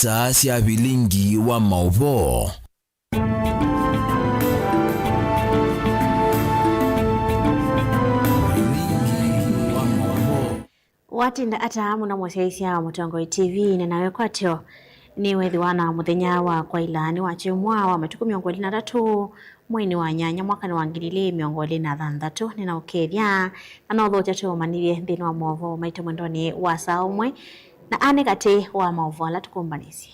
isaa cia bilingi wa mauvo. Watinda atamu na mwasaisia Mutongoi TV na nawe kwatyo ni wethiwana muthenya wa kwa ilani wa chimwa wa matuku 23 mwini wa nyanya mwaka ni wa 2026 nina ukethia na no thocha tumanire thini wa movo maito mwendoni wa saa umwe na ane kati wa movo ala tukumbanisi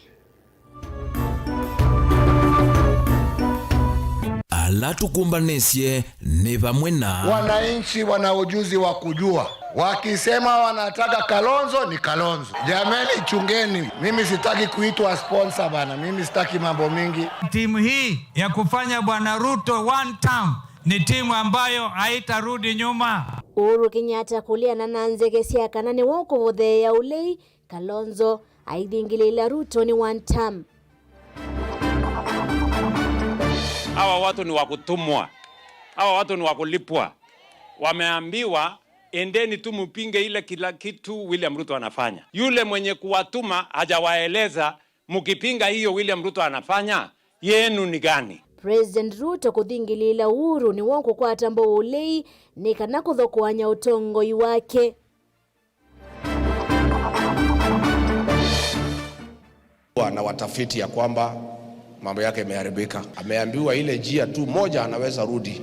ala tukumbanisye ni pamwe na wananchi wana ujuzi wa kujua. Wakisema wanataka Kalonzo ni Kalonzo. Jamani chungeni, mimi sitaki kuitwa sponsor bana, mimi sitaki mambo mingi. Timu hii ya kufanya Bwana Ruto one term ni timu ambayo haitarudi nyuma. Uhuru Kenyatta kulia na nanzege siakana ni woko vothe ya ulei Kalonzo aidingilila Ruto ni one term. Hawa watu ni wakutumwa, hawa watu ni wakulipwa. Wameambiwa endeni tu mpinge ile kila kitu William Ruto anafanya. Yule mwenye kuwatuma hajawaeleza mkipinga hiyo William Ruto anafanya yenu ni gani. President Ruto kuthingilila Uhuru ni wonko kwa tambo ulei ni kana kuthokoanya utongoi wake. Na watafiti ya kwamba mambo yake yameharibika. Ameambiwa ile njia tu moja anaweza rudi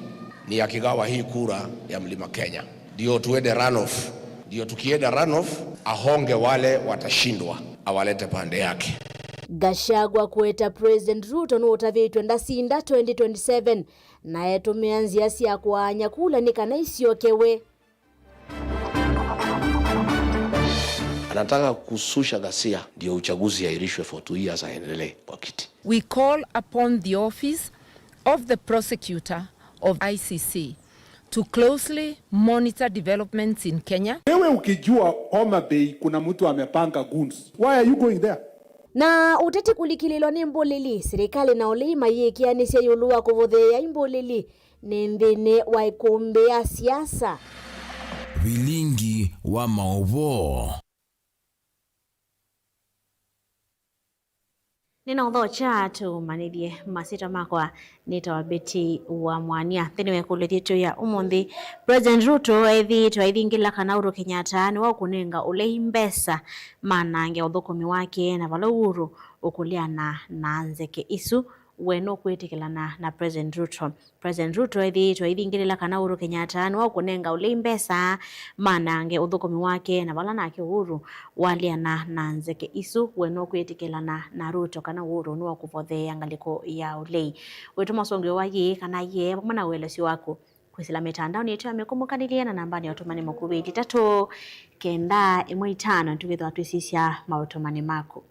ni akigawa hii kura ya Mlima Kenya. Ndio tuende runoff. Ndio tukienda runoff ahonge wale watashindwa awalete pande yake. Gachagua kueta President Ruto no utavitwe ndasinda 2027 naye tumeanzia sia kuanya kula ni kana isiokewe. Anataka kususha ghasia ndio uchaguzi yairishwe for 2 years aendelee kwa kiti. We call upon the office of the prosecutor of ICC to closely monitor developments in Kenya. Wewe ukijua Homa Bay kuna mtu amepanga goons, why are you going there? Na uteti kulikililwa ni mbolili serikali na oleima yekianisya yulua kuvothea imbolili ni nthini wa ikumbi ya siasa. bilingi wa mauvo. Nina udhocha tumanidie masita makwa nitawabeti wa mwania thini wekulethietu ya umunthi President Ruto ethi twaithingila kana Uhuru Kenyatta ni wa kunenga ulei mbesa manange uthukumi wake na vala Uhuru ukuliana na nzeke isu weno kwetikilana na President Ruto. President Ruto ethi twaithingila kana Uhuru Kenyatta ni wa kunenga ulei mbesa manange uthukumi wake na vala nake Uhuru waliana na nzeke isu weno kwetikilana na Ruto kana Uhuru ni wa kuvothea ngaliko ya ulei. Wetu masongyo waye kana ye pamana welesi wako kwisila mitandao yetu amekumukanilia na nambani ya utumani mkubi 3 kenda 15 tukithwa twisisya mautumani mako.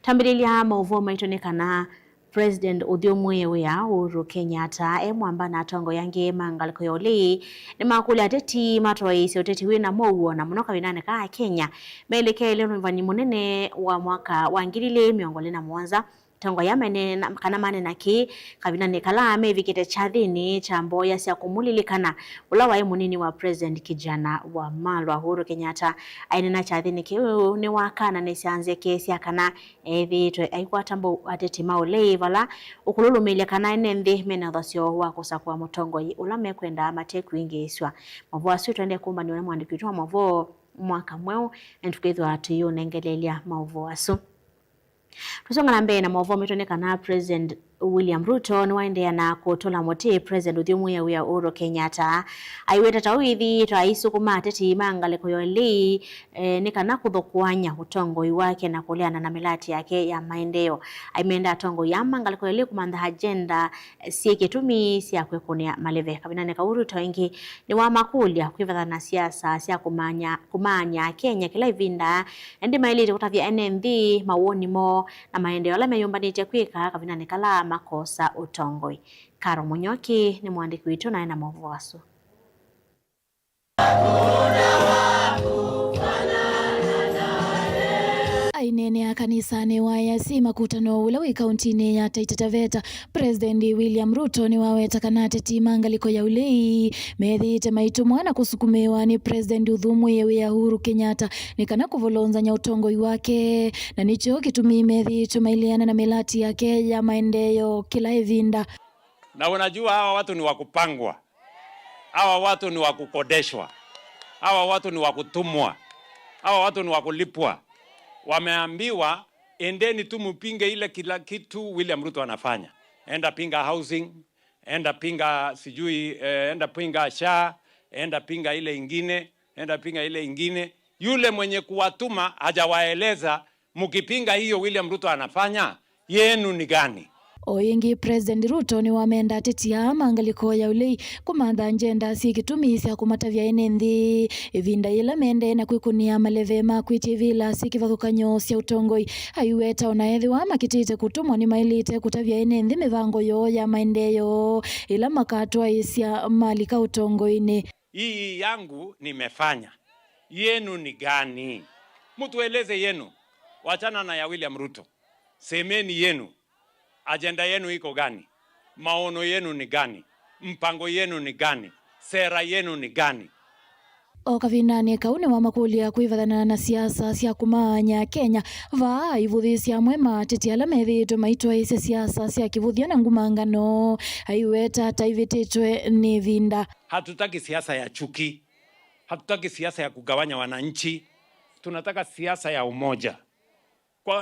Tambililia mauvo maitonekana President Udhiomwe ya Uhuru Kenyatta mwamba na tongo yange mangaliko yoli ni makuli ateti matwaisi uteti wina mouo na munoka winane ka Kenya meleke leo mvani munene wa mwaka wa 2021 tongo yamene kana manena ki kabina ne kala mevikite chathini chambo ya sia kumulilikana ulawa ye munini wa President kijana wa Malwa Uhuru Kenyatta ainena chathini ki ni wakana ne sianze kesi akana ethi aikwa tambo ateti maulei vala ukululumilia kana enende mena thasio wa kusakwa mutongo ulame kwenda mateku ingeswa mavo asu twende kumba ni mwandiki tu mavo mwaka mweo entukethwa tuyo nengelelia mavo asu. Tusonga na mbele na mauvo metonekana President William Ruto ni waendea na kutola mote President Udhiomwe ya Uhuru Kenyatta aiweta tawithi twaisu kumateti mangaleko yoli ni kana kuthokuanya utongo iwake na kuleana na milati yake ya maendeleo aimenda tongo ya mangaleko yoli kumanda agenda sieketumi sia kwekunia maleve kabinane ka Uhuru toingi ni wa makulia kuivatha na siasa sia kumanya Kenya kila ivinda ndi mailite kutavya NND mawoni mo na maendeleo la meyombanite kwika kabinane kala makosa utongoi. Karo Munyoki ni mwandiki wetu na ina mwavu. Ainene ya kanisani wa Yasi makutano ula wi kauntini ya Taita Taveta President William Ruto ni waweta kana teti mangaliko ya ulei methite maitumwa na kusukumewa ni President Udhumu yewe ya Uhuru Kenyatta ni kana kuvolonza utongoi wake na nicho kitumi methite mailiana na melati yake ya maendeleo kila evinda. Na unajua hawa watu ni wakupangwa, hawa watu ni wakukodeshwa, hawa watu ni wakutumwa, hawa watu ni wakulipwa. Wameambiwa endeni tu mpinge ile kila kitu William Ruto anafanya. Enda pinga housing, enda pinga sijui, enda pinga SHA, enda pinga ile ingine, enda pinga ile ingine. Yule mwenye kuwatuma hajawaeleza mkipinga hiyo William Ruto anafanya yenu ni gani. Oyingi President Ruto ni wamenda tetia mangaliko ya ulei kumanda njenda si kitumisi ya kumatavya enendi evinda ila mende na kuikunia malevema kuitivila si kivakukanyo ya utongoi hayueta unaethi wa makitite kutumwa ni mailite kutavya enendi mivango yo ya maendeyo ila makatwa isia malika utongoi ni hii yangu nimefanya yenu ni gani. Mtueleze yenu, wachana na ya William Ruto, semeni yenu. Agenda yenu iko gani? Maono yenu ni gani? Mpango yenu ni gani? Sera yenu ni gani? Okavinani kauni wa makulia kuivadana na siasa sia kumanya Kenya va ivuthisia mwema tetiala methito maitwa ise siasa sia kivuthia na ngumangano aiweta taivititwe ni vinda. Hatutaki siasa ya chuki, hatutaki siasa ya kugawanya wananchi, tunataka siasa ya umoja.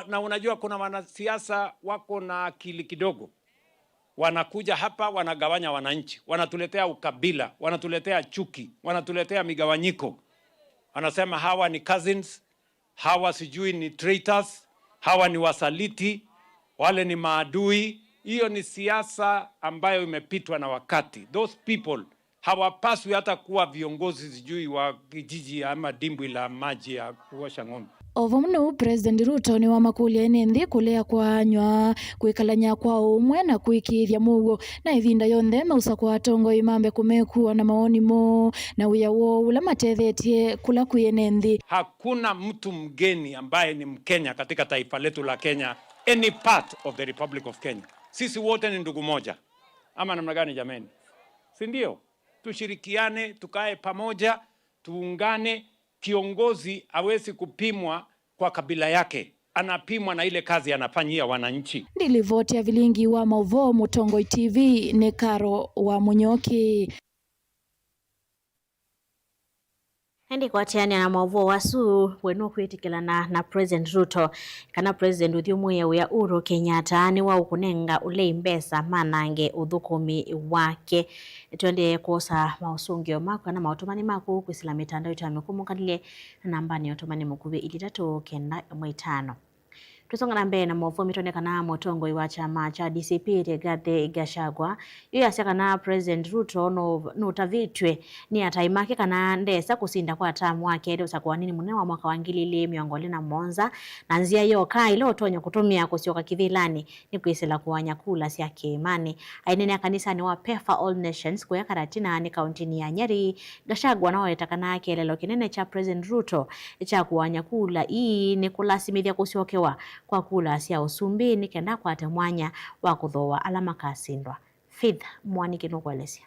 Na unajua kuna wanasiasa wako na akili kidogo, wanakuja hapa wanagawanya wananchi, wanatuletea ukabila, wanatuletea chuki, wanatuletea migawanyiko. Wanasema hawa ni cousins, hawa sijui ni traitors, hawa ni wasaliti, wale ni maadui. Hiyo ni siasa ambayo imepitwa na wakati. Those people hawapaswi hata kuwa viongozi sijui wa kijiji ama dimbwi la maji ya kuosha ng'ombe. Ovomno President Ruto ni wa makulia enendi kulea kwa anywa kuikalanya kwa umwe na kuikithia mugo na ivinda yonthe mausa kwa tongo imambe kumekuwa na maoni mo na uyawo ula matethetie kula kuyenendi. Hakuna mtu mgeni ambaye ni Mkenya katika taifa letu la Kenya, any part of the Republic of Kenya. Sisi wote ni ndugu moja. Ama namna gani jameni? Si ndio? Tushirikiane, tukae pamoja, tuungane. Kiongozi hawezi kupimwa kwa kabila yake, anapimwa na ile kazi anafanyia wananchi. Ndilivoti ya vilingi wa Mauvo Mutongoi TV ni Karo wa Munyoki. Hendi kwa tiani na Mauvo wasu wenu kuitikilana na President Ruto kana President Udhumu ya Uhuru Kenyatta ni wa ukunenga ule mbesa manange udhukumi wake. Tuende kosa mausungio mako na mautumani mako kwisila mitandao ito amekumukanile na nambani otumani mkubi ilitatu kenda mwitano. Tusonga na mbele na mwafu mitone kana motongo iwa chama cha DCP Rigathi Gachagua iyo yaseka na President Ruto no utavitwe ni ataimake kana ndesa kusinda kwa tamu wake edo sakuwa nini mune wa mwaka wangilili miongoli na monza na nzia yo kai ilo otonya kutumia kusioka kithilani ni kuisela kuwanya kula siya kiimani ainene ya kanisa ni wa PEFA All Nations kuya karatina ni kauntini ya Nyeri. Gachagua na waetakana kelelo kinene cha President Ruto cha kuwanya kula ii ni kulasimithia kusiokewa kwa kula sia usumbi ni kenda kwa temwanya wa kuthoa alama kasindwa. Fidh Mwaniki nukwelesia.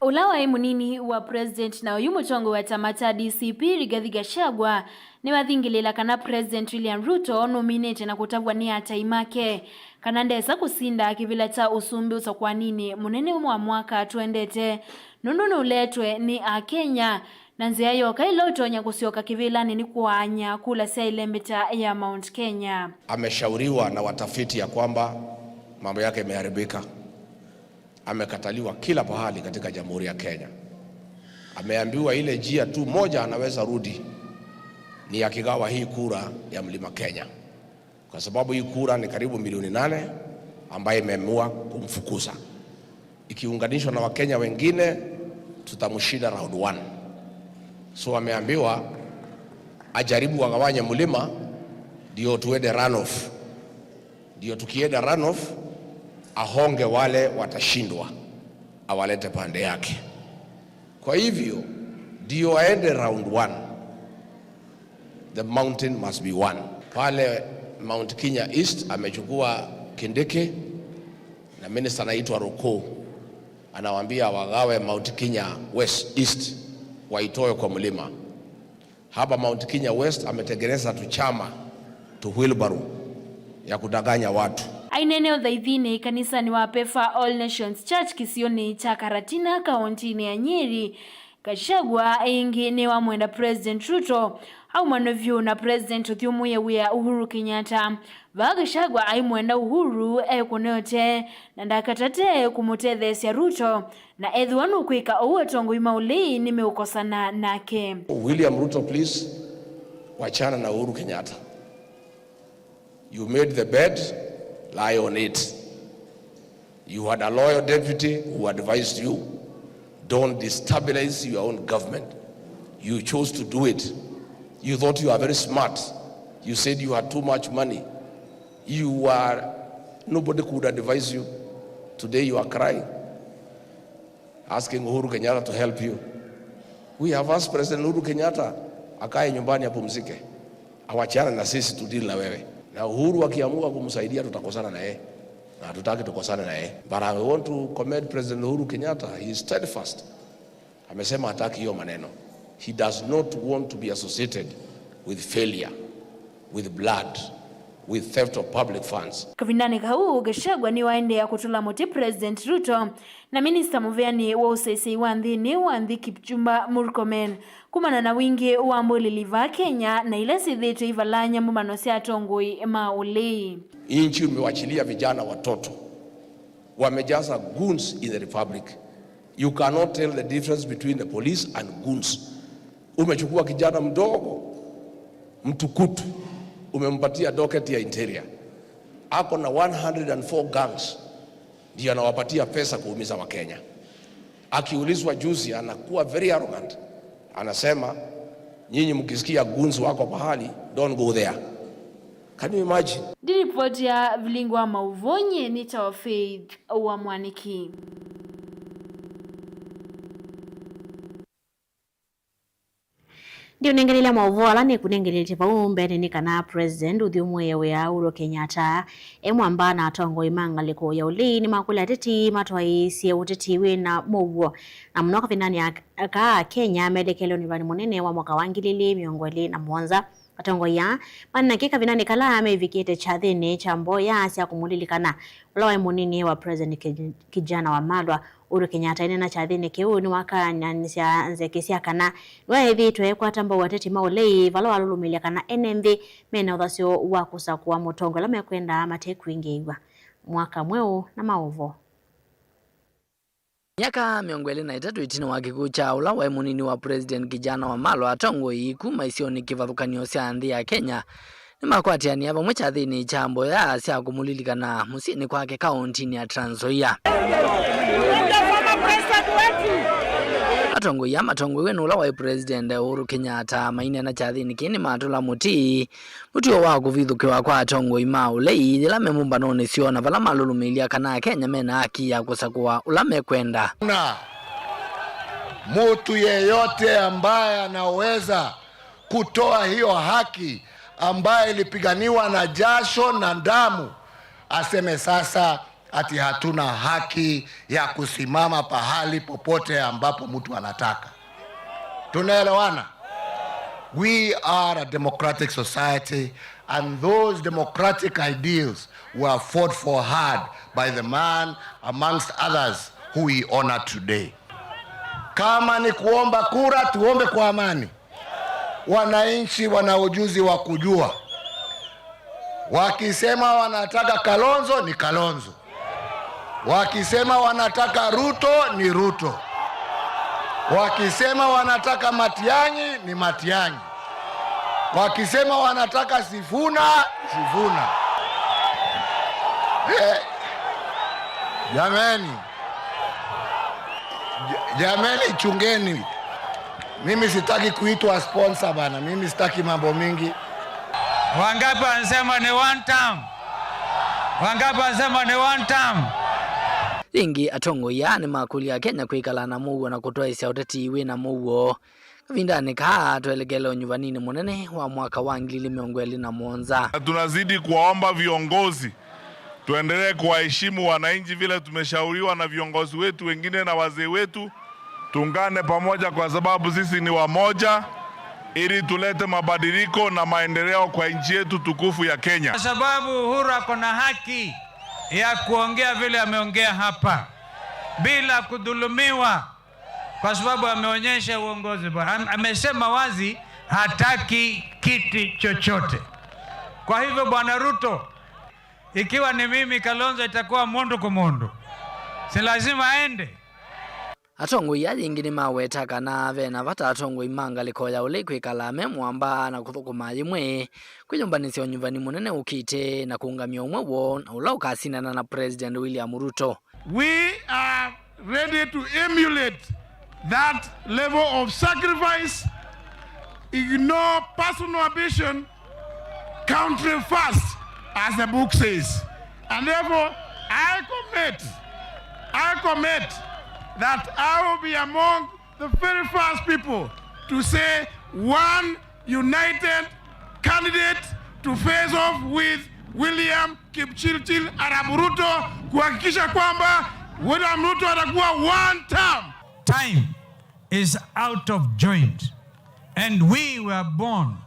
Ulawa imunini wa President na uyu mutongo wa chama cha DCP Rigathi Gachagua ni wathingilila kana President William Ruto nominate na kutavwa ni ataimake kana ndesa kusinda kivila cha usumbi usakwa nini munene wa mwaka tuendete nununu uletwe ni a Kenya na nzia yoka ilotonya kusioka kivilani ni kuanya kula sia ilembita ya Mount Kenya. Ameshauriwa na watafiti ya kwamba mambo yake imeharibika. Amekataliwa kila pahali katika Jamhuri ya Kenya. Ameambiwa ile njia tu moja anaweza rudi ni akigawa hii kura ya Mlima Kenya, kwa sababu hii kura ni karibu milioni 8 ambaye imeamua kumfukuza. Ikiunganishwa na Wakenya wengine tutamshinda round 1. So ameambiwa ajaribu agawanye mlima ndio tuende runoff. Ndio tukienda runoff ahonge wale watashindwa awalete pande yake. Kwa hivyo ndio aende round 1 the mountain must be one. Pale Mount Kenya East amechukua Kindiki na minister anaitwa Roko, anawaambia wagawe Mount Kenya West East waitoe kwa mlima. Hapa Mount Kenya West ametengeneza tuchama tu wheelbarrow ya kudanganya watu. Aineneo dhaithini kanisa ni wapefa All Nations Church kisioni cha Karatina kaunti ya Nyeri. Gachagua ingi ni wa mwenda President Ruto au manovyo na President Uthiumuye wia Uhuru Kenyatta. Gachagua ai mwenda Uhuru kuneote na ndakatate kumutethesya Ruto na edhuanu kwika uwetongo imaulei nimeukosana nake. William Ruto, please wachana na Uhuru Kenyatta. You made the bed, lie on it. You had a loyal deputy who advised you, don't destabilize your own government. You chose to do it. You thought you are very smart. You said you had too much money. Nobody could advise you. Today you are crying, asking Uhuru Kenyatta to help you. We have asked President Uhuru Kenyatta akae nyumbani apumzike, awachana na sisi tu deal na wewe. Na Uhuru akiamua kumsaidia tutakosana na yeye, na tutaki tukosana na yeye. But I want to commend President Uhuru Kenyatta. He is steadfast. Amesema hataki hiyo maneno. He does not want to be associated with failure, with blood, with theft of public funds. Kavindani kau Gachagua ni waende ya kutula moti President Ruto na Minister Muveani wa usesi wanthi Kipchumba Murkomen kumana na wingi wa mboli liva Kenya na ile sidhitu ivalanya mumanosi atongoi maulei. Inchi umewachilia vijana watoto wamejaza goons in the republic. You cannot tell the difference between the police and goons. Umechukua kijana mdogo mtukutu umempatia docket ya interior, ako na 104 gangs, ndio anawapatia pesa kuumiza wa Kenya. Akiulizwa juzi anakuwa very arrogant, anasema nyinyi mkisikia goons wako pahali, don't go there. Can you imagine? Di report ya Vilingwa Mauvonye ni Tawa Faith wa Mwaniki. Ndio nengelele mauvola ni kunengelele paumbene ni kana President Uthiumuye wia Uhuru Kenyatta emwamba na atongo imangaliko ya ulini makula teti matwaisi uteti wina muwo na mnoka vinani aka Kenya medekelo ni vani munene wa mwaka wangilili miongoli na mwanza atongo ya manna kika vinani kala amevikete chathini chambo ya asya kumulilikana ulawa munini wa President kijana wa Malwa Uhuru Kenyatta inena chathini kiu ni waka nyanisia nzekisia kana nwethi tuekwa tamba wateti maulei valo walulumilia kana NMV mena uthasio wakusa kuwa mutongo la mekwenda mateku ingeiwa mwaka mweu na maovo. Miaka 23 itino wa kikuo cha ulawa munini wa President kijana wa Malwa atongoi kuma isioni kivathukanio cia nthi ya Kenya ni makwatiania vamwe chathini chambo ya asya kumulilikana musini kwake kaunti ya Trans Nzoia. Atongo ya matongo wenu ula wa President Uhuru Kenyatta maine na chathini kini matula muti wa kuvithukiwa kwa atongo ima ulei ila memumbanoni siona vala malulumilia kana Kenya mena haki ya kusakua ulame kwenda. Na mtu yeyote ambaye anaweza kutoa hiyo haki ambaye ilipiganiwa na jasho na damu aseme sasa ati hatuna haki ya kusimama pahali popote ambapo mtu anataka. Tunaelewana? We are a democratic society and those democratic ideals were fought for hard by the man amongst others who we honor today. Kama ni kuomba kura, tuombe kwa amani. Wananchi wana ujuzi wa kujua. Wakisema wanataka Kalonzo ni Kalonzo. Wakisema wanataka Ruto ni Ruto. Wakisema wanataka Matiang'i ni Matiang'i. Wakisema wanataka Sifuna, Sifuna. Jameni chungeni. Mimi sitaki kuitwa sponsor bana. Mimi sitaki mambo mingi. Wangapi wanasema ni one term? Wangapi wanasema ni one term? Ingi atongo ya ni makuli ya Kenya kuikala na muwo na kutoa isia uteti wina muwo vindani ka tuelekele nyuvanini munene wa mwaka wa 2021. Tunazidi kuwaomba viongozi tuendelee kuwaheshimu wananchi vile tumeshauriwa na viongozi wetu wengine na wazee wetu. Tuungane pamoja kwa sababu sisi ni wamoja, ili tulete mabadiliko na maendeleo kwa nchi yetu tukufu ya Kenya. Kwa sababu Uhuru ako na haki ya kuongea vile ameongea hapa bila kudhulumiwa, kwa sababu ameonyesha uongozi bora. Amesema wazi hataki kiti chochote. Kwa hivyo Bwana Ruto, ikiwa ni mimi Kalonzo itakuwa mundu kwa mundu, si lazima aende. Atongo ya ingine maweta kana vena vata atongo imanga likoya ule kwikala memwamba na kuthukuma yimwe kuyombanisya nyumbani munene ukite na kuungamia umwe wo na ula ukasinana na President William Ruto. We are ready to emulate that level of sacrifice, ignore personal ambition, country first, as the book says. And therefore, I commit that I will be among the very first people to say one united candidate to face off with William Kipchirchir Arap Ruto, kuhakikisha kwamba William Ruto atakuwa one term. Time is out of joint, and we were born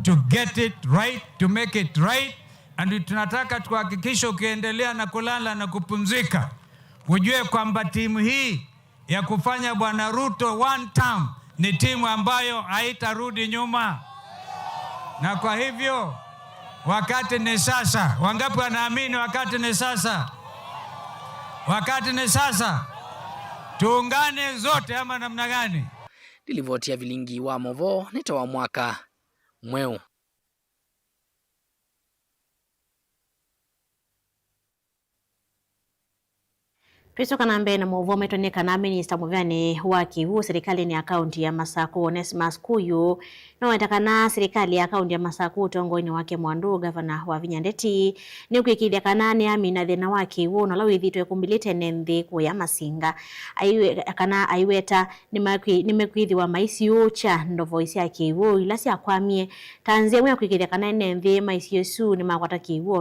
to get it right, to make it right, and tunataka tuhakikisha ukiendelea na kulala na kupumzika ujue kwamba timu hii ya kufanya Bwana Ruto one term ni timu ambayo haitarudi nyuma. Na kwa hivyo wakati ni sasa. Wangapi wanaamini wakati ni sasa? Wakati ni sasa. Tuungane zote ama namna gani? Dilivotia vilingi wa movo nitoa mwaka mweu. Piso kanambe na mwovo metoneka na Minister Muvyani wa Kivu serikali ni akaunti ya Masaku Onesimus Kuyu na watakana serikali ya akaunti ya Masaku tongoni wake Mwandu gavana wa Vinyandeti ni ukikidia kanane amina thina wa Kivu na lawi thitwe kumbilite nenthi kuya masinga aiweta nimekwithi wa maisi ucha ndovo isi ya Kivu ila si akwamie tanzia mwe ukikidia kanane nenthi maisi yesu ni makwata Kivu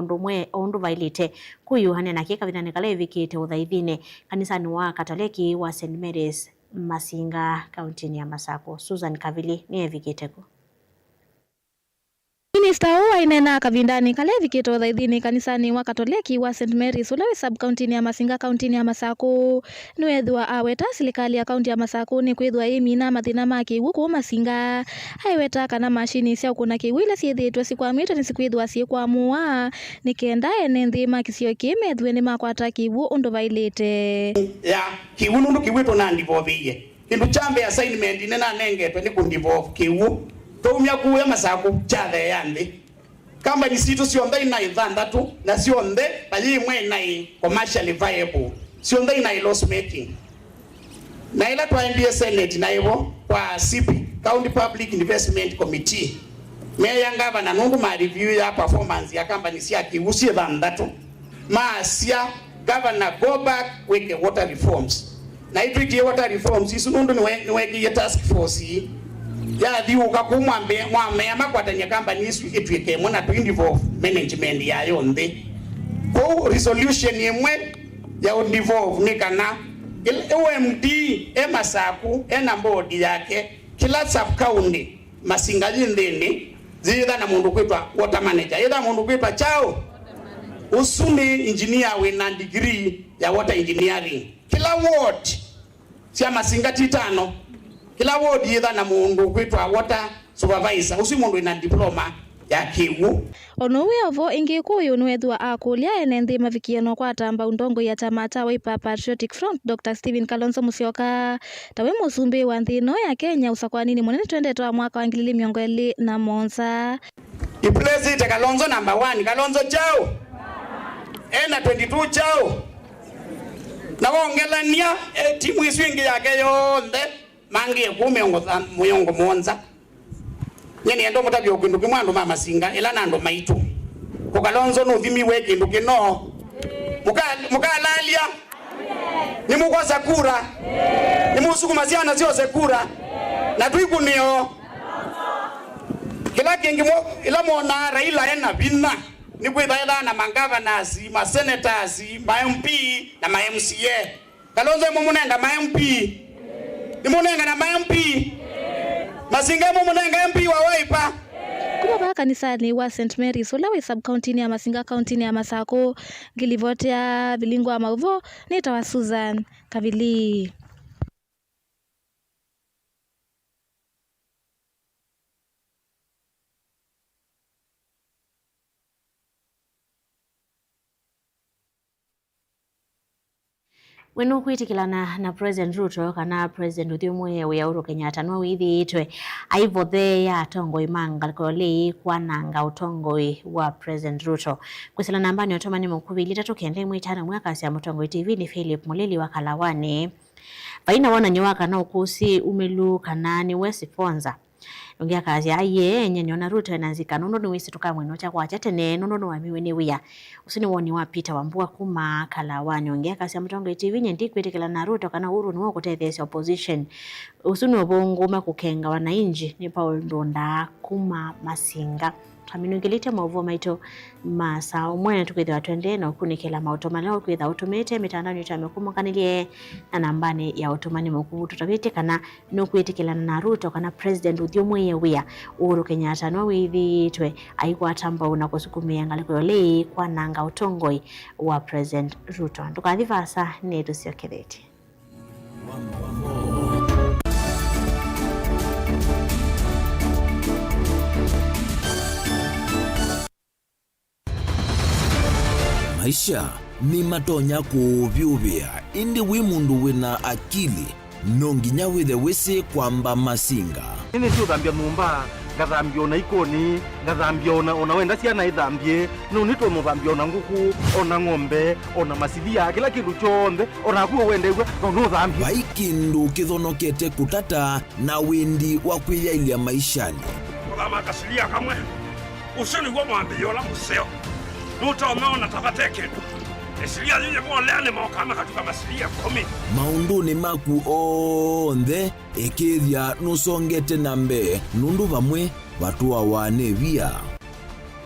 ondu vailite Kuyu hanena kika vinanekale vikite uthaithine kanisani wa Katoliki wa St. Mary's Masinga kaunti ya Masako. Susan Kavili ni evikiteko. Minister huwa inena kavindani kale vikito dhaidhini kanisani wa Katoliki wa St. Mary's ulewe sub-county ya Masinga kaunti ya Masako. Nuedhua aweta serikali ya kaunti ya Masako ni kwethwa imina mathina ma Kivu ku Masinga. Aiweta kana mashini cia kuna Kivu ile ciethitwe cikwamite ni cikwithwa cikwamua nikenda ene nthima kisio kimethwe ni makwata Kivu undu vailite. Ya Kivu nundu Kivu na ndivoviye. Kindu chambe assignment nena nengetwe ni kundivo Kivu. Tumia kuya Masaku chathe yandi kamba ni situ sionde na ithandatu na sionde bali imwe na commercially viable sionde na loss making na ila twaendie Senate na hivyo kwa CP County Public Investment Committee meya ngavana nundu ma review ya performance ya company cia Kivu cia ithandatu maasia governor go back with the water reforms na itwikie water reforms isu nundu niwegie task force ya thiuka kumwambe mwame makwatanya company isu itwike mona to involve management ya yonde ko resolution yemwe ya involve ni kana OMD Masaku ena board yake kila sub county Masinga jindeni zitha na mundu kwitwa water manager ida mundu kwitwa chao usuni engineer with a degree ya water engineering kila ward cia Masinga titano kila ward yitha na mundu kwitwa water supervisor usi mundu ina diploma ya Kivu. Ono wevo ingikuyu nwethwa akulia ene nthi mavikiano kwa tamba undongo ya tamata Wiper Patriotic Front Dr. Stephen Kalonzo Musyoka tawe musumbi wa nthino ya Kenya usakwanini munene twendetwa mwaka wa 2021 Iplesi te Kalonzo number 1 Kalonzo chao ena 22 chao na wongelania timu iswingi yake yonde mangi muyongo monza nyeni endo mutabyo kindu kimwandu mama Masinga ela nando maitu ko Kalonzo no thimiwe kindu kino mukalalia ni mukosa kura ni musukuma ciana ciose kura na twikunio kila kingi ila mona Raila ena bina ni kwithaitha na mangavanasi, masenators, ma MP na ma MCA. Kalonzo mumunenga ma MP. Ni munenga na ma MP. Masinga mumunenga MP wa Wiper. Kutoka kanisani wa St Mary's Ulawe sub-county ya Masinga, county ya Masako, ngilivotea vilingwa mauvo nitawa Susan Kavili. Wenu kwitikilana na President Ruto kana President Uthimwe wa Uhuru Kenyatta no withiitwe aivothe ya tongoi mangalikole kwananga utongoi wa President Ruto kwisila nambani otomani mukubili 395 mwaka cia Mutongoi TV ni Philip Mulili wa Kalawani vaina wana nyowaka na ukusi umelu kanani wesi fonza Ngia kazi aye nye niona Ruto enanzika nono ni wisi tukamwe cha kwa chatene nono no wamiwe ni wia usini woni wa Peter Wambua kuma Kalawani ngia kazi ya Mutongoi TV nyendi kwitikila na Ruto kana Uhuru ni wako tethesi opposition usini wabongo makukenga wanainji ni Paul Ndonda kuma Masinga Kamino ngilite mauvo maito masa umwene tukwitha twende na ukunikela mautomana ukwitha automate mitandao yamekumukanile na nambani ya automani mukuu tutabitikana no kwitikila na Ruto kana President Uthimwe wia Uhuru Kenyatta no withitwe aikwatamba unakosukumia ngaliko yole kwananga utongoi wa President Ruto tukathivasa netu siokethete Maisha ni matonya kuvyuvia indi wi mundu wina akili nonginya withe wisi kwamba Masinga nini sio thambia mumba ngathambia ona ikoni ngathambia ona wenda ciana ithambie no nitwe muthambia ona nguku ona ng'ombe ona masidia kila kindu chombe ona kuo wendegwa no thambia vaikindu kithonokete kutata na windi wa kwiyailia maishani kama kasilia kamwe usini gwa mwambia ola museo Nuto umeona tabateke. Esilia zile kwa leane maokama katika masilia 10. Maunduni maku onthe ekithia nusongete nambe nundu vamwe watu wane via.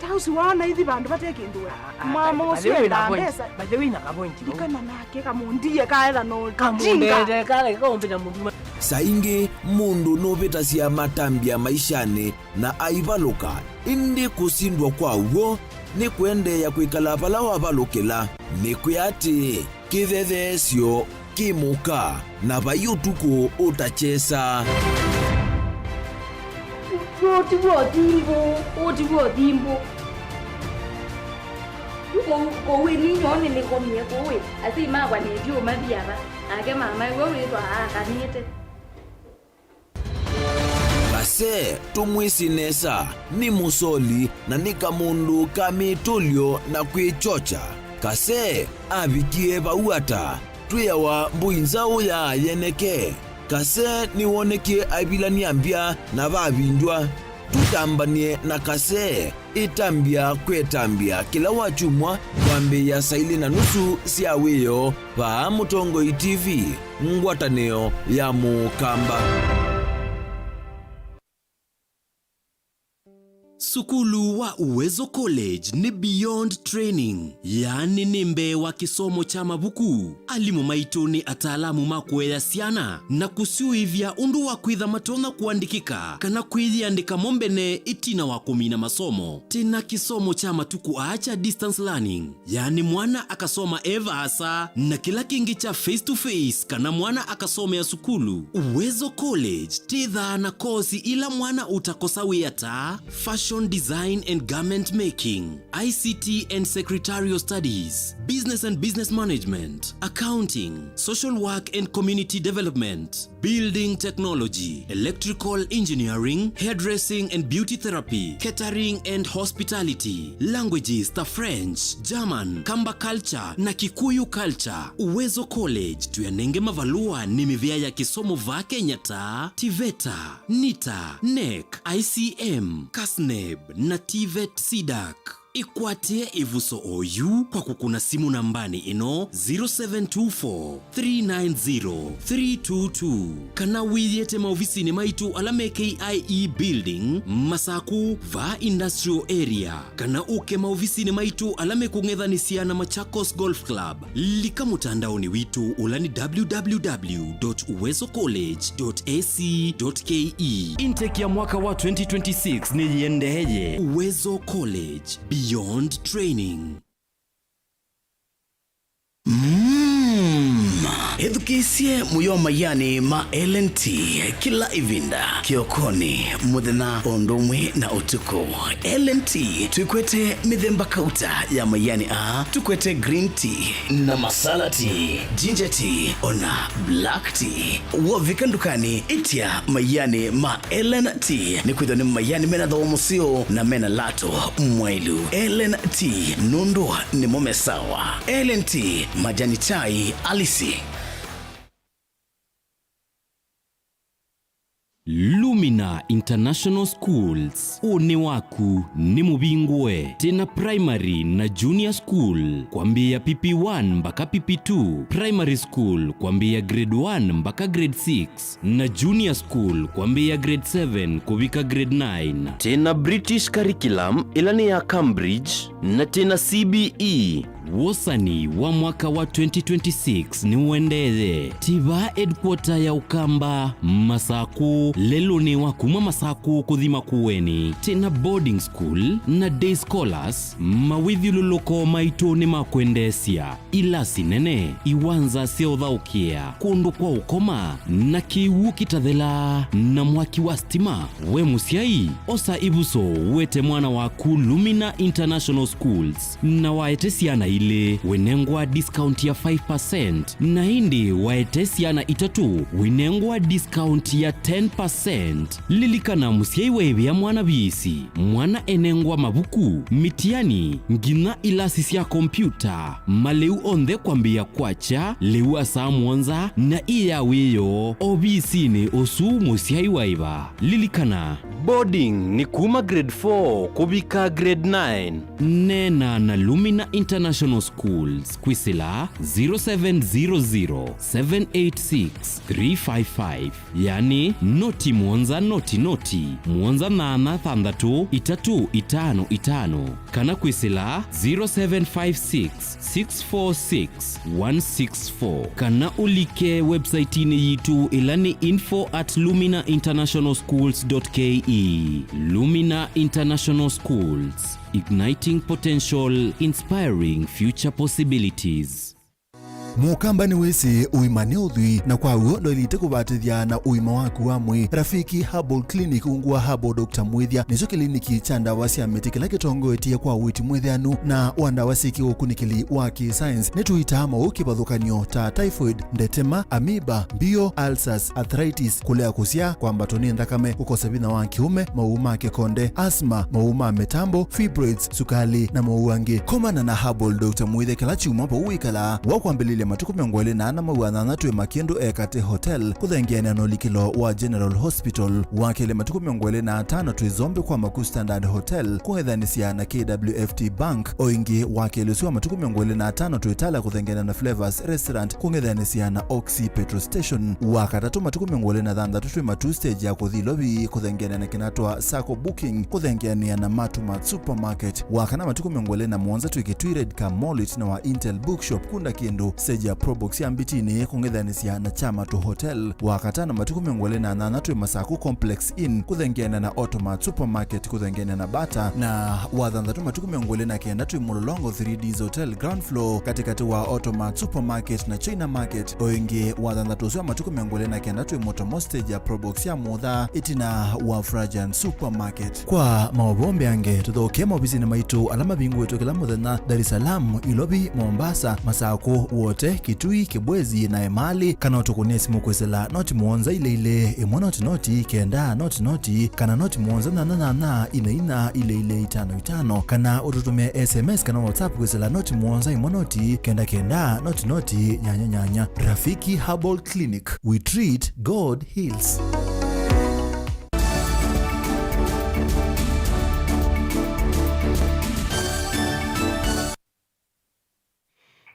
Tausi wana hithi bandu bateke ndua. Mama uswe na pesa. Bajewi na kapointi. Ikana nake kamundie kaela no. Kamundie kale kaombina mundu. Saingi mundu no vitasia matambia maishani na aivaluka indi kusindwa kwa uo ni kwende ya kwikala pala wavalukila ni kuyati kithethesyo kimuka na vayutuku utachesa Otiwo dhimbo kowe ni nyone ni komye kowe asi mawa ni dio madhiaba ake mama wewe to akanite Kase tumwisinesa ni musoli na ni kamundu kamitulyo na kwichocha kase avikie vauata tuyawa mbuinzao ya yeneke kase niwonekie avilania mbia na vavinjwa tutambanie na kase itambia kwetambia kila wachumwa kwambi ya saili na nusu siawiyo pa Mutongoi TV ngwataneo ya Mukamba. Sukulu wa Uwezo College ni beyond training, yani nimbe wa kisomo cha mabuku. Alimu maitu ni ataalamu makwea siana na kusiuivya undu wa kwitha matona kuandikika kana kwithiandika mombene itina wa kumina masomo. Tena kisomo cha matuku acha distance learning, yani mwana akasoma eva asa na kila kingi cha face to face kana mwana akasoma ya sukulu. Uwezo College titha na kozi ila mwana utakosa wiyata fashion design and garment making, ICT and secretarial studies, business and business management, accounting, social work and community development, building technology, electrical engineering, hairdressing and beauty therapy, catering and hospitality, languages ta French, German, Kamba culture na Kikuyu culture. Uwezo College tuyanenge mavalua ni mivia ya kisomo va Kenya ta TVETA, NITA, NEC, ICM, KASNEB na TVET SIDAC. ikwatie ivuso oyu kwa kukuna simu nambani ino 0724-390-322 kana wiyete maofisini maitu alame KIE Building Masaku va Industrial Area kana uke maofisini maitu alame kungethanisia na Machakos Golf Club lika mutandaoni witu ulani www.uwezocollege.ac.ke. Intake ya mwaka wa 2026 ni yendeje. Uwezo College, beyond training. Edukisie muyoma yani ma LNT kila ivinda kiokoni muthena ondomwe na utuko. LNT tukwete mithemba kauta ya mayani tukwete green tea na masala tea, ginger tea ona black tea. Wovika ndukani itia mayani ma LNT ni kwithoni mayani mena thomusio na mena lato mwailu. LNT nundu ni mome sawa. LNT majani chai alisi. Lumina International Schools, une waku ni mubingwe tena primary na junior school kwambia PP1 mpaka PP2, primary school kwambia grade 1 mpaka grade 6 na junior school kwambia grade 7 kubika grade 9. Tena British curriculum ilani ya Cambridge na tena CBE. Wosani wa mwaka wa 2026 ni uendeze tiba headquarter ya Ukamba Masaku lelo ni wakuma Masaku kuthima kuweni tena boarding school na day scholars mawithi luloko maito ni makwendesia ila sinene iwanza seothaukia kundu kwa ukoma na kiwu kitathela na mwaki wa stima. We musiai osa ibuso wete mwana waku Lumina International Schools na waetesiana ile wenengwa discount ya 5% na hindi waetesiana itatu wenengwa discount ya 10%. Lilikana musiaiwe ya mwana bisi mwana enengwa mabuku mitiani ngina ilasisi ya kompyuta maleu onde kwambia kwacha leu asa mwanza na iya weyo obisi ni osu musiaiwaiba. Lilikana boarding ni kuma grade 4 kubika grade 9. Nena na Lumina International Schools kwisila 0700-786-355 yani noti mwanza noti mwanza nana thandatu itatu itano itano kana kwisila 0756-646-164 kana ulike website ini yitu ilani info@luminainternationalschools.ke. Lumina International Schools, igniting potential, inspiring future possibilities. Mukamba ni wese uimane udhui na kwa uo ndo ilite kubatithia na uima waku wa mwi. Rafiki Herbal Clinic ungua Herbal Dr. Mwithia nicho kliniki cha ndawa cia miti kila kitongo etie kwa witi mwithianu na wanda wasiki ukunikili wa science netuita maukibathukanio ta typhoid, ndetema, amoeba, bio, ulcers, arthritis, kulea kusia kwa mbatoni thakame, kukosa bina wa kiume, mauma kekonde, asthma, mauma metambo, fibroids, sukali na mauangi. Komana na Herbal Dr. Mwithia kila chuma pa uikala wakwambilile matuku miongole na ana mawana tuwe makiendo ekate hotel kuthengiana no likilo wa General Hospital wakele matuku miongole na atano tuwe zombe kwa maku Standard Hotel kuhethanisia na KWFT Bank oingi wakele usiwa matuku miongole na atano tuwe tala kuthengiana na Flavors Restaurant kuhethanisia na Oxy Petrol Station wakatatu matuku miongole na dhanda tuwe matu stage ya kuthi lobby kuthengiana na kinatwa Sako Booking kuthengiana na Matumat Supermarket wakana matuku miongole na mwanza tuwe kitui Red Car Mallet na wa Intel Bookshop kunda kiendo seja Probox ya mbitini kungethanisia na Chamatu Hotel wakatana matuku miongole na nanatwe Masaku Complex Inn kuthengiana na Automat Supermarket kuthengiana na Bata na wathanthatu matuku miongole na kiendatwe Mulolongo 3Ds Hotel ground floor katikati wa Automat Supermarket na China Market oingi wathanthatu uswa matuku miongole na kiendatwe Motomo stage ya Probox ya Mutha itina wa Frajan Supermarket. Kwa maobombe ange tuthoke maobisi na maitu alama bingu wetu kila muthenya Dar es Salaam, Ilobi, Mombasa, Masaku wote Kitui, Kibwezi na Emali kana utukunia simu kwesela noti muonza ile imwana noti kenda noti kana noti muonza na ina ile 55 kana ututumia SMS kana WhatsApp kwesela noti muonza imonoti kenda noti nyanya. Rafiki Herbal Clinic, we treat, God heals.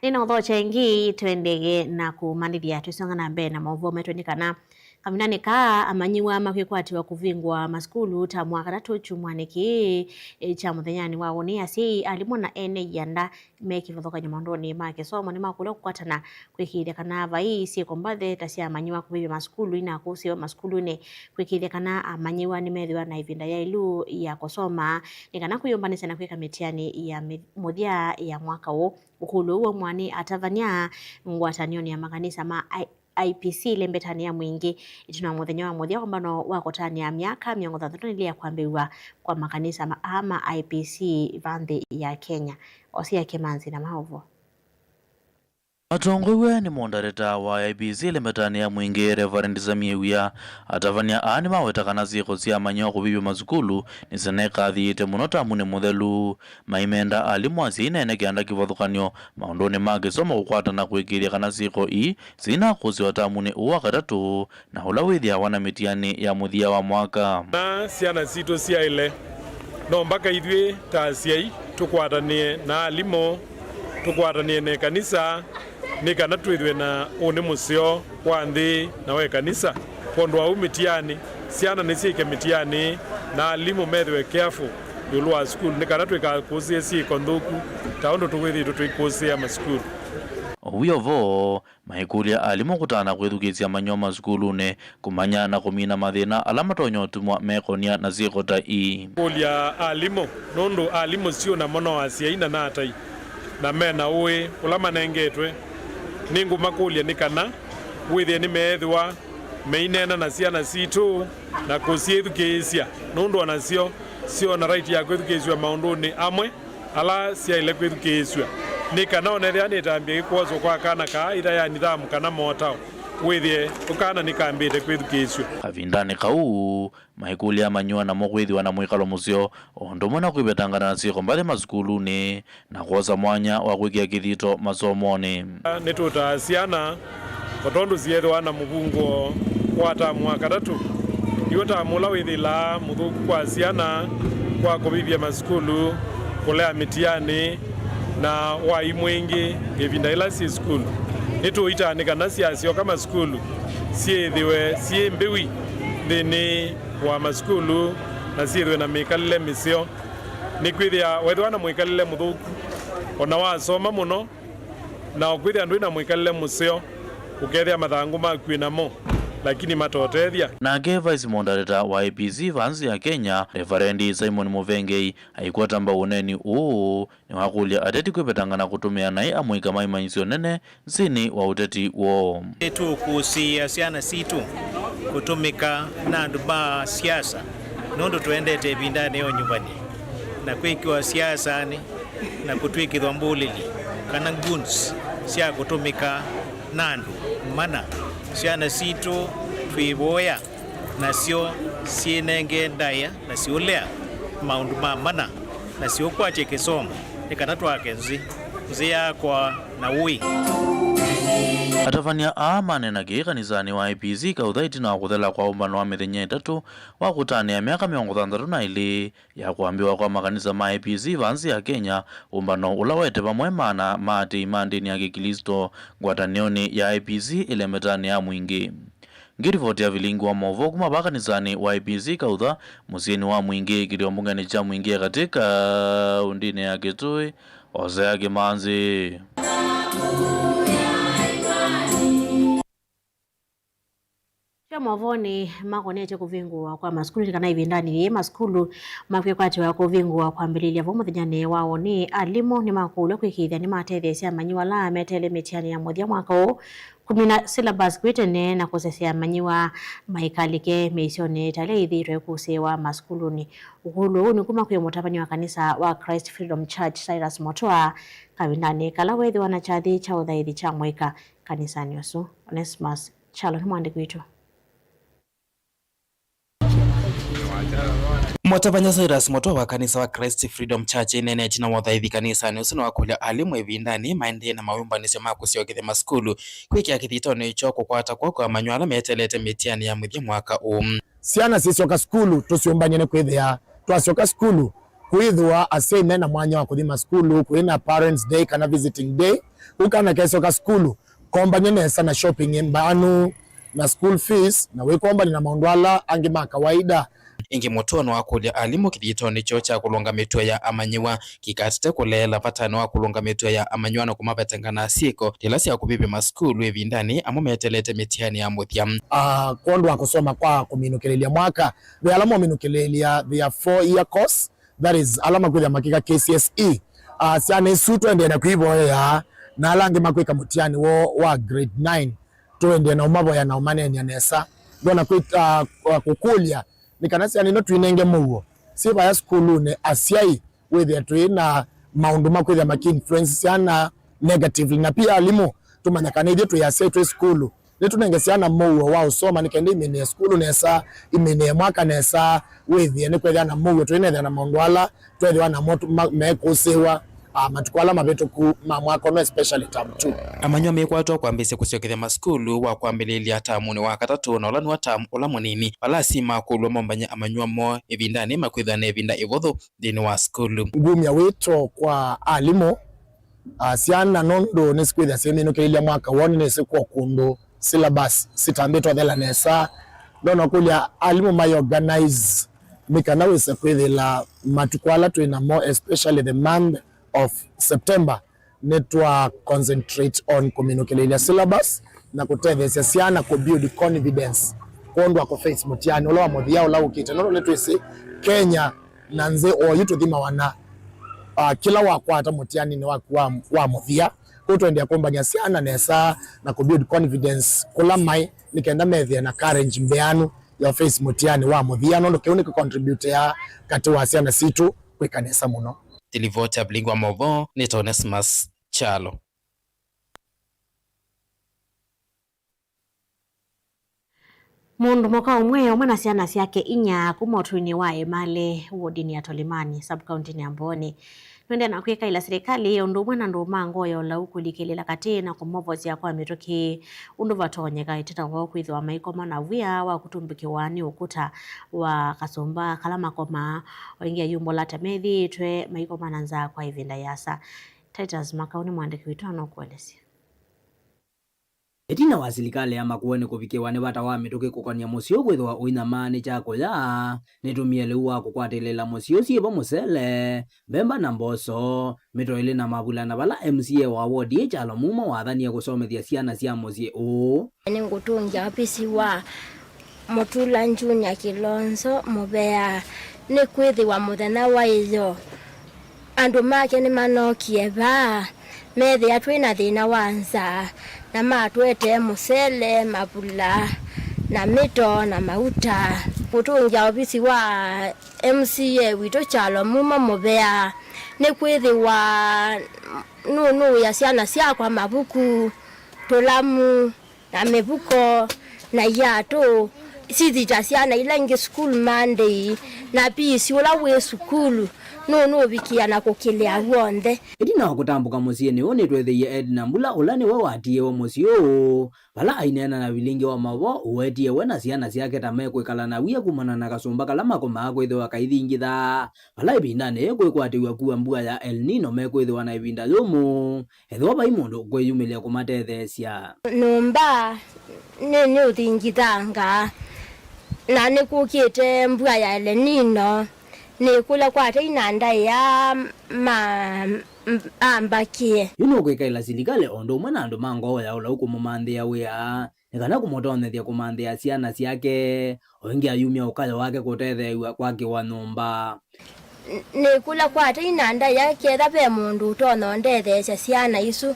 nina udho chengi tuendege na kumanidia tusonga na mbele na maovu metwenikana kaminane ka amanyiwa makikwati wa kuvingwa maskulu ta mwaka tatu chumwaniki cha muthenyani wao ni asi alimona ene yanda meki vathoka nyamondoni make so moni makula kukwatana kwikithia kana vai si kombathe tasia amanyiwa kuvivya maskulu ina kusio maskulu ne kwikithia kana amanyiwa ni methiwa na ivinda ya ilu ya kusoma nikana kuyombanisa na kwika mitiani ya muthia ya mwaka wo ukulu uwe mwani atavania ngwatanioni ya makanisa ma IPC lembetania mwingi ituna muthenya wa muthia kombano wakotania miaka 30 ile ya kwambiwa kwa makanisa ama IPC vande ya Kenya osia Kimanzi na mahovo Atongwe ni mondareta wa IPC lembetania mwingi Reverend Zamiewia atavania ani mawetakana ziko sia manyo kubibyo mazukulu niseneka thiite munota mune muthelu maimenda alimu asine kianda kivathukanio maondone make soma gukwata na kwikiria kana ziko zina kuziota mune uwa katatu na ulawithia wana mitiani ya muthia wa mwaka na siana sito sia ile no mpaka ithwe ta siai tukwatanie na alimu tukwatanie ne kanisa ni kana twithwe na une musio kwa nthi na we kanisa pondo wa umitiani siana nisike mitiani na alimu methwe careful yulwa school ni kana twika kuzie si konduku taondo tuwithi tutwikusia ma school Uyovo maikulia alimu kutana kwithukisia manyoma skulune kumanya na kumina mathina alama tonyo tumwa mekonia na zikota kulia alimu nondo alimu sio na mono asia ina natai na mena uwe ulama nengetwe ningu makulia nikana withie ni methwa meinena na ciana citu na kuciethukisia nundu anacio sio na right ya kwethukiswa maunduni amwe ala cia ile kwethukiswa nikana onethia nitambia gikwozo kwa kana ka ira ya nithamu kana motao withie ukana nikambite kwethukiswa avindani kau maikulia manyua na mogwithwa na mwikalo musio ondo mona kwibetangana na siko mbale maskuluni na kwoza mwanya wa kwikia kithito masomoni nituta ciana otondu ciethwa na muvungo kwata mwaka tatu yota mula withila muthuku kwa ciana kwa kuvivya maskulu kulea mitiani na wai mwingi givinda ila si skulu nituitanika na ciacio kama skulu ciithiwe cie mbiwi thini wa maskulu na ciithwe na mikalile misio nikwithia wethwa na mwikalile muthuku ona wasoma muno na ukwithia andu na mwikalile musio ukethia mathangu makwinamo lakini matotethia nake vice mondareta wa IPC vanzi ya Kenya Reverend Simon Muvengei aikwata mba uneni ni wakulia ateti kwepetangana kutumia nai amwika maimanyisio nene zini wa uteti wo etu kusia siana situ kutumika na nduba siasa nondo tuendete vindane yo nyumbani na kwikiwa siasa ni na kutwikithwa mbulili kana guns sia kutumika nandu mana siana situ twivoya nasio sienenge ndaya na siulea maundu mana na sio kwache kisomo nikana twake nzi yakwa na ui atavania amane na kanisani wa IPC kauthaiti na kuthela kwa umbano wa mithenya 3 wa kutania miaka 62 ya kuambiwa kwa makanisa ma IPC vanzi ya Kenya umbano ulawete pamwe mana mati imandini ya Kikristo ngwatanioni ya IPC ile metani ya mwingi ngirivoti ya vilingu wa movo kuma bakanisani wa IPC kautha musieni wa mwingi kiliombungani cha mwingi katika undine ya Kitui Hosea Kimanzi Mavoni makonete kuvingua kwa maskulu kana ivindani ye maskulu makwekati wa kuvingua kwa mbililia vomo thinyane wao ni alimu ni makulu kwikithia ni matethia cia manyiwa la metele mitiani ya muthia mwaka huu kumina syllabus kwitene na kusesia manyiwa maikalike misioni tale ithitwe kusewa maskuluni ukulu ni kuma kwi mutapani wa kanisa wa Christ Freedom Church Cyrus Motoa kavindani kala wethi wana chathi cha uthaithi cha mwika kanisani osu Onesmus Chalo ni mwandiki witu Mwatavanya Cyrus Motoa wa kanisa wa Christ Freedom Church inene china wathaithi kanisa ni usino wakulia alimu evindani maende na mawimba nisema kusiogithe maskulu kwikia kithitone icho kukwata kwa manywala metelete mitiani ya muthia mwaka ciana cicoka skulu tuciumbanye ni kwithia twacoka skulu kwithwa asia na mwanya wa kuthima skulu kwina parents day kana visiting day ukana keso ka skulu kombanye nesa na shopping mbanu na school fees na wikomba na maundwala angi ma kawaida ingi mutono wa kulia alimu kiditoni cho cha kulonga mitwe ya amanyiwa kikatite kulela patano wa kulonga mitwe ya amanyiwa na kumapetengana siko tilasi ya kubibi maskulu evindani amumetelete mitihani ya muthia kondo wa kusoma kwa kuminukelelia mwaka the alama minukelelia the 4-year course that is alama kulia makika KCSE siana isu tuende na kuibo ya na alange makweka mutihani wa grade 9 tuende na umabo ya na umane ya nesa dona kukulia nikanasi anino twinenge muwo siba ya skulu ne asiai wethe twina maundu makwetha maki influence siana negatively na pia alimu tumanyakana ithio tuyasiai twi skulu nitunenge siana muwo wa usoma nikende imene skulu nesa imene mwaka nesa wethe ni kwetha na muwo twinetha na maundu ala twethe na motu mekusiwa matukwala mabeto ku mamwako no especially term 2 amanywa mekwatwa kwambise kusiokethia maskulu wa kwambililia tamu ni wa katatu na ulani wa tamu ula munini palasi makulu mombanya amanywa mo evindani makwitha na evinda ivotho dini wa skulu ngumya wito kwa alimu siana nondo nesikwitha semino keilia mwaka woni nesikwa kundu syllabus sitambitwa thela nesa dono kulia alimu may organize mikana wese kwithila matukwala twina more especially the month of September netwa concentrate on communicating syllabus na kutethesia siana ku build confidence kondwa ko face mutiani ola mothia ola ukite no letwese Kenya nanze o yitu thima wana kila wakwata mutiani ni wa mothia kutwendia kombanya siana nesa na ku build confidence kula mai nikenda methia na courage mbeanu ya face mutiani wa mothia no kiuni contribute ya kati wa siana situ kwikanesa muno Tilivota Blingwa Movo ni Onesmus Chalo. Mundu mwaka umwe na siana siake inya kumotwini wa Emale wodini ya Tolimani sub-county ni Amboni. Nwende na kueka ila serikali undu mwana ndu mango ya ula ukulikilela katina kumovozi ya kwa mitoki undu vatonyeka itita wao kuidhu wa maikoma na wia wa kutumbiki wani ukuta wa kasumba kalama koma oingia yumbo lata methi itwe maikoma nanza kwa hivinda yasa. Titus Makauni mwandiki witano kuwelesi. Etina wa serikali ama kuone kuvikiwa ni wata wa mitoki kukania musio kwithwa uina mani chako ya nitumie wa kukwatilela musio sieba musele bemba na mboso mito ile na mabula na bala MCA wa wodi chalo mumo wathania kusomethia ciana cia musio o ni ngutungia apisi wa Mutula Junior Kilonzo mubea ni kwithiwa muthenya wa iyo andu make ni manokie ba methi atwina thina wanza na matwete musele mabula na mito na mauta kutungia obisi wa MCA wito chalo muma mubea ni kwithiwa nunu ya ciana ciakwa mabuku tulamu na mebuko na yato sithita ciana ila ingi school Monday na pisi ula we school no bikia na kukilia wonde Edina wakutambuka musie ni one twethiye Edna mbula ulani wa watie wa musio bala ainena na vilingi wa mawo uwetie wena ciana ciake tamekwikala na wia kumana na kasumba kala makoma kwithwa kaithingitha bala ibindane kwikwatiwa kuwa mbua ya El Nino mekwithwa na ibinda yumu ethwa bai mundu kwiyumilia kumatethecia numba ni uthingithanga na ni kukite mbua ya El Nino ni kula kwate inanda ya ambakie yuno kwikaila serikali ondo mwana ndo mango ya ula ukumumandhia wia nikana kumotonethia kumandhia ciana ciake oingi ayumia ukaya wake kutethewa kwake wa nyumba ni kula kwate inanda ya ketha pe mundu utono ndethecia ciana isu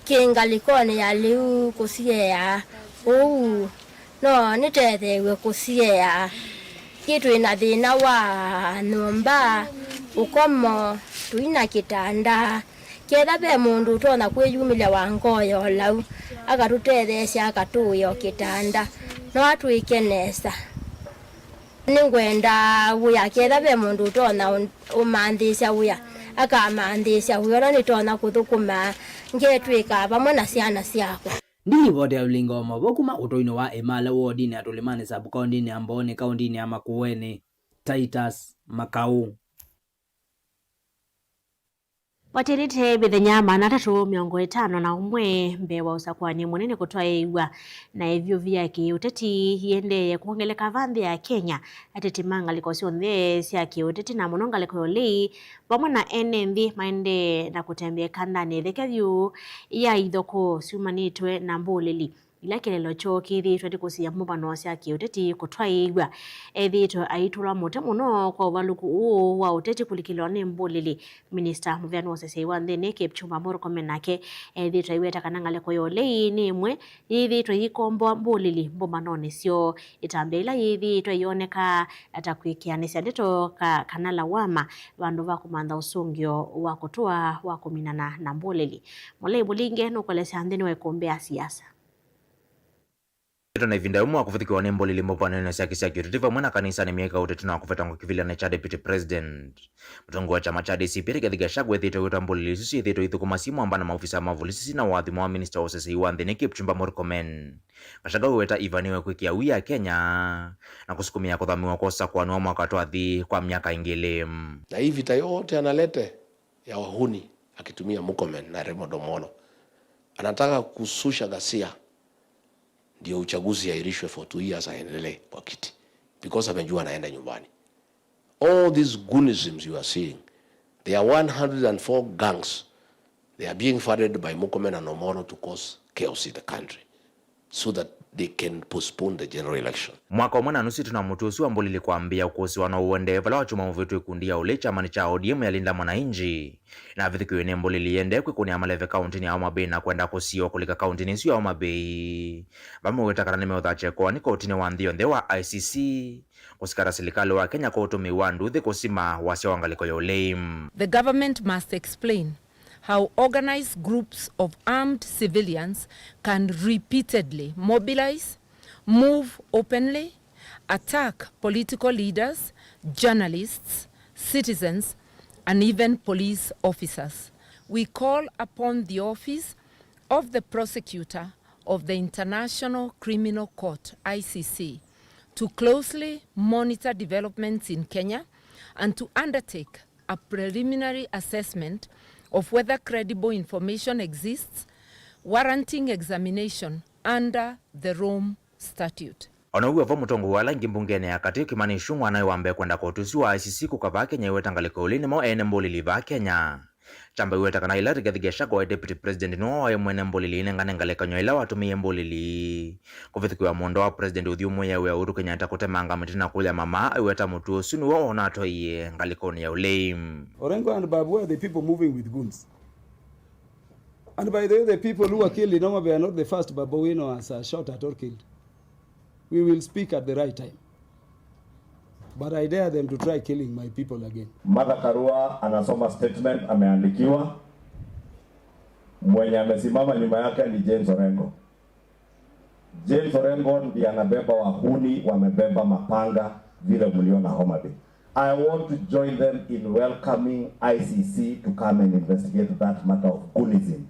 kingalikone ya liu kusiea no nitethewe kusiea kitu ina thina wa nyumba ukomo tuina kitanda ketha pe mundu tona kwiyumilia wa ngoyo lau akatutethecia akatuyo kitanda no atwikenesa ningwenda wuya ketha pe mundu tona umandhisha wuya akamandhisha wuya ni tona kuthukuma ngetwika pamwe na ciana ciakwa Ndivoti ya ulinga wa mabokuma utoino wa Emale wodini ya Tolimani sub-county ni Amboni kaunti ni ya Makueni. Titus Makau. watirite mithenya 351 mbewa usakwani munene kutwa igwa na ivyo vyake uteti yende kuongeleka vanthi ya Kenya ateti mangaliko cionthe cia kiuteti na muno ngaliko yoli pamwe na NNV maende na kutembea kandani thekevyu ya ithoko ciumanitwe na mbulili ila kilelo cho kithitwe ndikucia mubano cia kiuteti kutwa igwa ethitwe aitula mute muno kwa uvaluku uu wa uteti kulikilwa ni mbulili. Minister Muvyani Wosesei wa nthini Kipchumba Murkomen nake ethitwe iweta kana ngaleko yolei ni imwe ithitwe ikomboa mbulili mbumanoni cio itambia ila ithitwe yoneka atakwikianisya ndeto kana lawama vandu va kumantha usungio wa kutua wa kuminana na mbulili. Mulei Mulinge nukolesya nthini wa ikumbia siasa na ivinda umwe wakuvithikiwa ni mbulili mbupanene cia kiuteti vamwe na kanisa ni mieka uteti na wakuvetangwa kivilane cha deputy president. Mutongo wa chama cha DCP Rigathi Gachagua ethitwe wita mbulili icio ithitwe ithukuma simu amba na maofisa ma volisi na wathimo wa Minister Wosesei wa nthini Kipchumba Murkomen. Gachagua weta ivaniwe kwikia wia Kenya na kusukumia kuthamiwa kosa kwa mwaka twathi kwa miaka ingili. Na hii vita yote analete ya wahuni akitumia Murkomen na Raymond Omolo anataka kususha ghasia ndio uchaguzi airishwe for 2 years aendelee kwa kiti because amejua anaenda nyumbani. All these goonisms you are seeing, there are 104 gangs. They are being funded by Murkomen and Omolo to cause chaos in the country so that they can postpone the general election. Mwaka umwe na nusu tuna mutusi wa mbulili kuambia ukosi wana uende vala wachuma muvitu ikundia ule chamani cha ODM ya Linda Mwananchi na vithikiwe ni mbulili yende kwikunia maleve kauntini ya Homa Bay na kwenda kusio kulika kauntini sio ya Homa Bay. Bamu wetakana nime uthache kwa niko utine wa nthionde wa ICC kusikara serikali wa Kenya kwa utumi wa nduthi kusima wasio wangaliko ya uleim. The government must explain how organized groups of armed civilians can repeatedly mobilize, move openly, attack political leaders, journalists, citizens, and even police officers. We call upon the office of the prosecutor of the International Criminal Court, ICC, to closely monitor developments in Kenya and to undertake a preliminary assessment of whether credible information exists warranting examination under the Rome Statute. Onauwe vo mutongo wala ngimbungene ya kati kimanishu mwanawe wambe kwenda kotusi wa ICC kukava Kenya iweta ngaliko ulini mo ene mbulili va Kenya. Chamba iweta kana ila Rigathi Gachagua deputy president no wa mwene mbulili inengane ngaleka nyoila watumie mbulili. Kuvithikiwa mundo wa president uthiumu ya Uhuru Kenyatta kutemanga mitina kulya mama iweta mutu sunu wa onato iye ngaliko ni ya uleim. Orengo and Babu are the people moving with guns. And by the way, the people who were killed in Homa Bay are not the first Babuino as shot at or killed. We will speak at the right time. But I dare them to try killing my people again. Martha Karua anasoma statement ameandikiwa. Mwenye amesimama nyuma yake ni James Orengo. James Orengo ndiye anabeba wahuni wamebeba mapanga vile mliona Homa Bay. I want to join them in welcoming ICC to come and investigate that matter of goonism.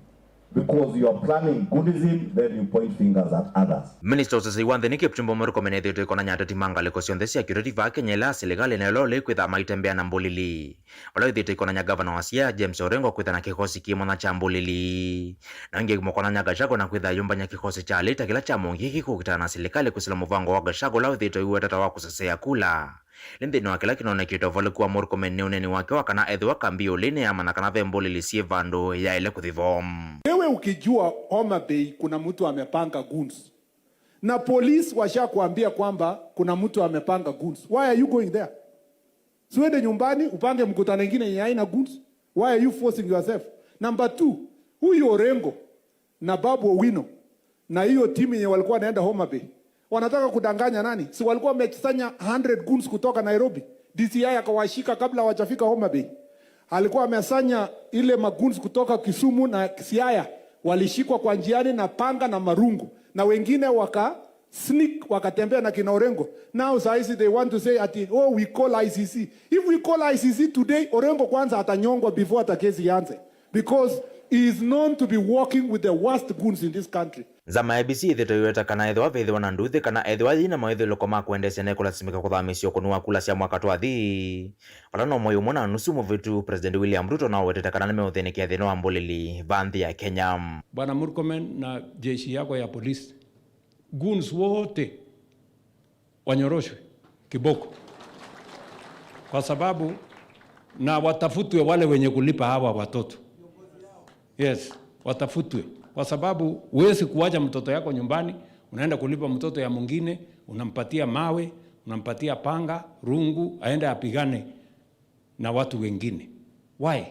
Because you are planning goonism, then you point fingers at others. Minister Wosesei wa nthini Kipchumba Murkomen ethitwe ikona nyateti mangaliko cionthe cia kiuteti va Kenya ila serikali nayo likwitha maitembea na mbulili. Vala ithitwe ikona nya governor wa Siaya James Orengo kwitha na kikosi kimwe na cha mbulili. Na ingi mukona nya Gachagua na kwitha yumba nya kikosi cha lita kila cha mungi kikukitana na serikali kusila muvango wa Gachagua la ithitwe iweta wa kusesea kula. Lindini wa kila kinonekitwa valikuwa Murkomen ni uneni wake wakana ethiwa kambio lini ama na kana vembulili sie vandu ya ile kuthivom. Wewe ukijua Homa Bay kuna mtu amepanga guns na polisi washakuambia kwamba kuna mtu amepanga guns, why are you going there? Siwende nyumbani upange mkutano mwingine yenye haina guns. Why are you forcing yourself? Number 2, huyu Orengo na Babu Owino na hiyo timu yenye walikuwa naenda Homa Bay wanataka kudanganya nani? Si walikuwa wamekusanya 100 guns kutoka Nairobi. DCI akawashika kabla hawajafika Homa Bay. Alikuwa amesanya ile maguns kutoka Kisumu na Siaya, walishikwa kwa njiani na panga na marungu, na wengine sneak wakatembea na kina Orengo. Now saisi they want to say ati we call ICC. If we call ICC today, Orengo kwanza atanyongwa before atakezi yanze, because he is known to be working with the worst goons in this country. zama IEBC ithitoiweta kana ethwa vethiwa na nduthi kana ethwa thina maithiloko ma kuendesya nekulasimika kuthamisio kunua kula cia mwaka twathi vala no moyo mwana nusu muvitu President William Ruto na wetete kana nimeuthinikia thina wa mbulili vanthi ya Kenya. Bwana Murkomen na jeshi yako ya polisi, goons wote wanyoroshwe kiboko, kwa sababu na watafutwe wale wenye kulipa hawa watoto. Yes, watafutwe, kwa sababu huwezi kuacha mtoto yako nyumbani, unaenda kulipa mtoto ya mwingine, unampatia mawe, unampatia panga, rungu, aende apigane na watu wengine. Why?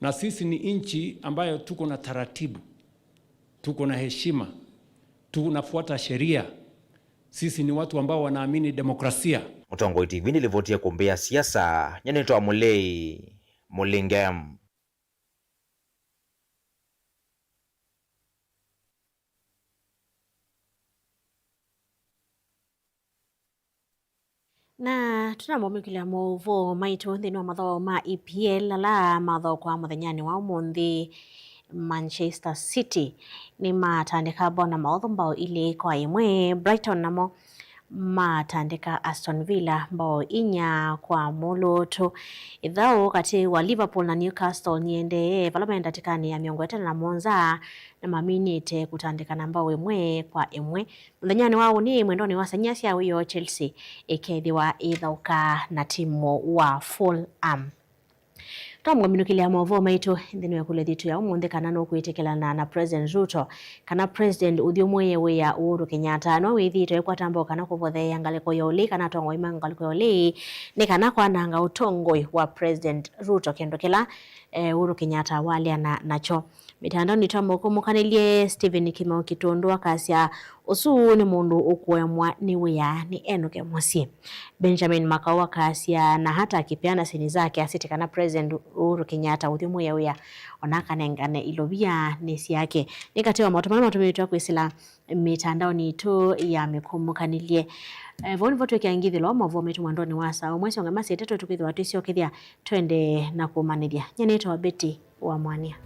Na sisi ni inchi ambayo tuko na taratibu, tuko na heshima, tunafuata sheria. Sisi ni watu ambao wanaamini demokrasia. Mutongoi TV nilivotia kumbea siasa nyanitoa Mulei Mulingem. Na tunamomikila movo maitu thini wa matho ma EPL ala matho kwa muthenyani wa umuthi Manchester City ni matandika bona maotho mbao ile kwa imwe. Brighton namo matandika Aston Villa mbao inya kwa moloto. Ithao kati wa Liverpool na Newcastle niende vala maenda tikani ya miongo etana na Monza na maminite kutandika na mbao imwe kwa imwe. Muthenyani wao ni mwendoni wa sanyasi ya huyo Chelsea ikethiwa ithauka na timu wa Fulham. Tamwa minukilia movo maitu thini kule thitu ya umuthi kana no kwitikilana na President Ruto kana President uthiumwe we ya Uhuru Kenyatta no withite kwa tambo kana kuvothea ngaliko yoli kana tongo ima ngaliko yoli ni kana kwa nanga utongoi wa President Ruto kendo kila Uhuru Kenyatta walia nacho mitandao ni tambo kumukanilie Stephen Kimau Kitundu kasia usu ni mundu ukuemwa ni wea ni Enoke Musie. Benjamin Makau kasia na hata akipeana sini zake asitikana President Uhuru Kenyatta uthiumwe ya wea onaka nengane ilobia nesi yake nikatiwa matumana matumito kwisila mitandao ni tu ya mikumukanilie voni votu kiangithi lo mavo metu mwandoni wasa umwesi ongemasi teto tukithwa tisio kithia twende na kumanithia nyanito wa Betty wa Mwania.